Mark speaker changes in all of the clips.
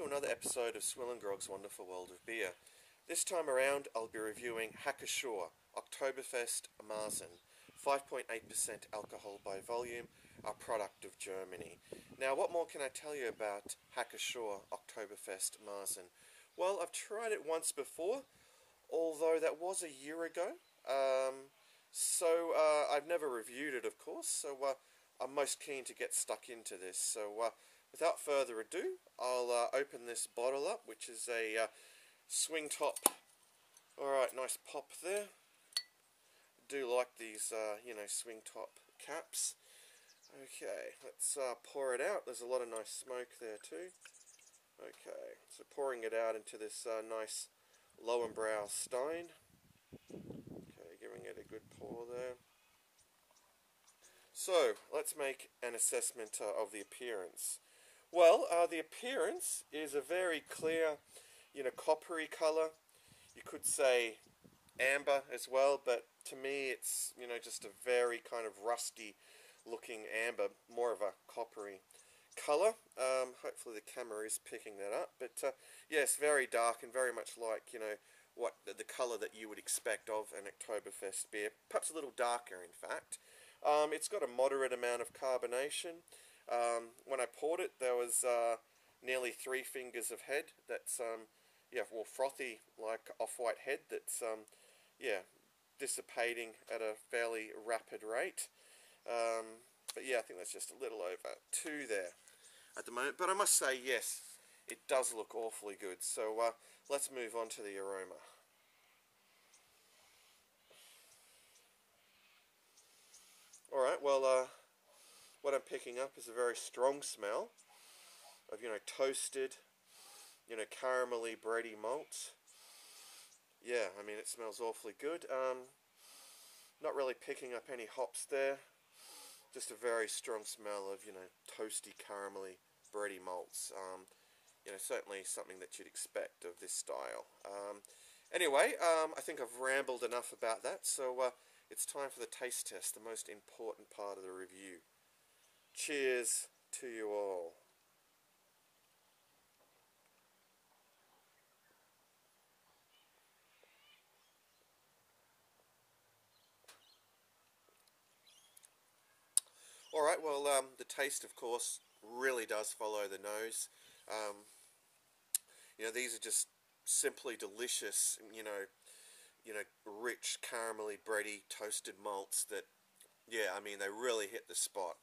Speaker 1: another episode of SwillinGrog's Wonderful World of Beer. This time around I'll be reviewing Hacker-Pschorr Oktoberfest-Märzen, 5.8% alcohol by volume, a product of Germany. Now what more can I tell you about Hacker-Pschorr Oktoberfest-Märzen? Well, I've tried it once before, although that was a year ago, so I've never reviewed it, of course, so I'm most keen to get stuck into this. So without further ado, I'll open this bottle up, which is a swing top. Alright, nice pop there. Do like these, swing top caps. Okay, let's pour it out. There's a lot of nice smoke there too. Okay, so pouring it out into this nice Lowenbrau Stein. Okay, giving it a good pour there. So, let's make an assessment of the appearance. Well, the appearance is a very clear, coppery colour. You could say amber as well, but to me it's, just a very kind of rusty looking amber, more of a coppery colour. Hopefully the camera is picking that up, but yes, very dark and very much like, what the colour that you would expect of an Oktoberfest beer, perhaps a little darker in fact. It's got a moderate amount of carbonation. When I poured it, there was nearly 3 fingers of head. That's frothy, like off-white head. That's dissipating at a fairly rapid rate. But yeah, I think that's just a little over 2 there at the moment. But I must say, yes, it does look awfully good. So let's move on to the aroma. Alright, well, what I'm picking up is a very strong smell of, toasted, caramelly, bready malts. Yeah, I mean, it smells awfully good. Not really picking up any hops there. Just a very strong smell of, toasty, caramelly, bready malts. Certainly something that you'd expect of this style. Anyway, I think I've rambled enough about that, so it's time for the taste test, the most important part of the review. Cheers to you all. Alright, well, the taste, of course, really does follow the nose. These are just simply delicious, rich, caramelly, bready, toasted malts that, yeah, I mean, they really hit the spot.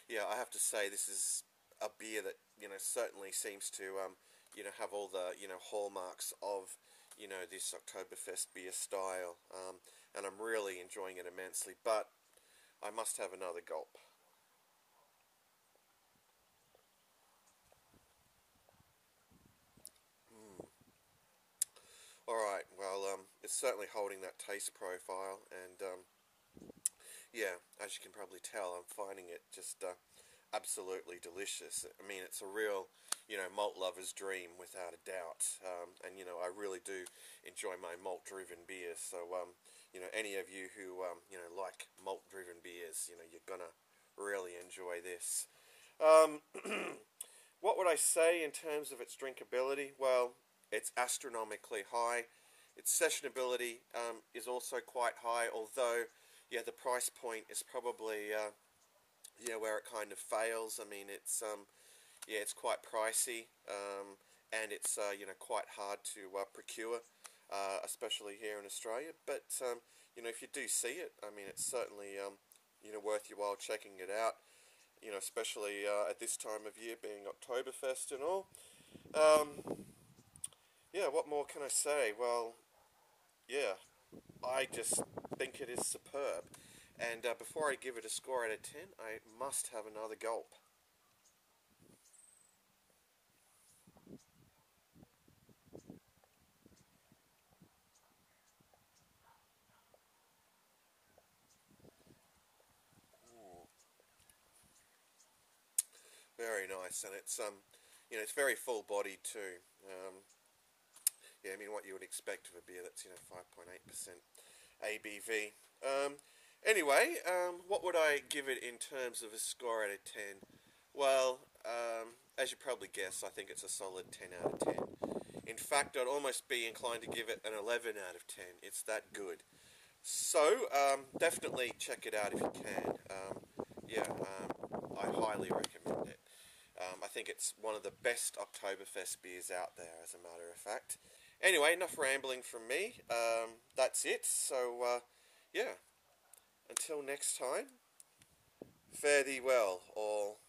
Speaker 1: Yeah, I have to say this is a beer that, certainly seems to, have all the, hallmarks of, this Oktoberfest beer style. And I'm really enjoying it immensely, but I must have another gulp. Alright, well, it's certainly holding that taste profile, and yeah, as you can probably tell, I'm finding it just absolutely delicious. I mean, it's a real, malt lover's dream without a doubt. And, I really do enjoy my malt-driven beers. So, any of you who, like malt-driven beers, you're gonna really enjoy this. What would I say in terms of its drinkability? Well, it's astronomically high. Its sessionability is also quite high, although, yeah, the price point is probably, where it kind of fails. I mean, it's, it's quite pricey, and it's, quite hard to procure, especially here in Australia. But, if you do see it, I mean, it's certainly, worth your while checking it out, especially at this time of year, being Oktoberfest and all. Yeah, what more can I say? Well, yeah, I just think it is superb. And before I give it a score out of 10, I must have another gulp. Very nice, and it's it's very full-bodied too. Yeah, I mean, what you would expect of a beer that's 5.8% ABV. Anyway, what would I give it in terms of a score out of 10? Well, as you probably guess, I think it's a solid 10 out of 10. In fact, I'd almost be inclined to give it an 11 out of 10. It's that good. So, definitely check it out if you can. I highly recommend it. I think it's one of the best Oktoberfest beers out there, as a matter of fact. Anyway, enough rambling from me. That's it. So, yeah. Until next time, fare thee well, all.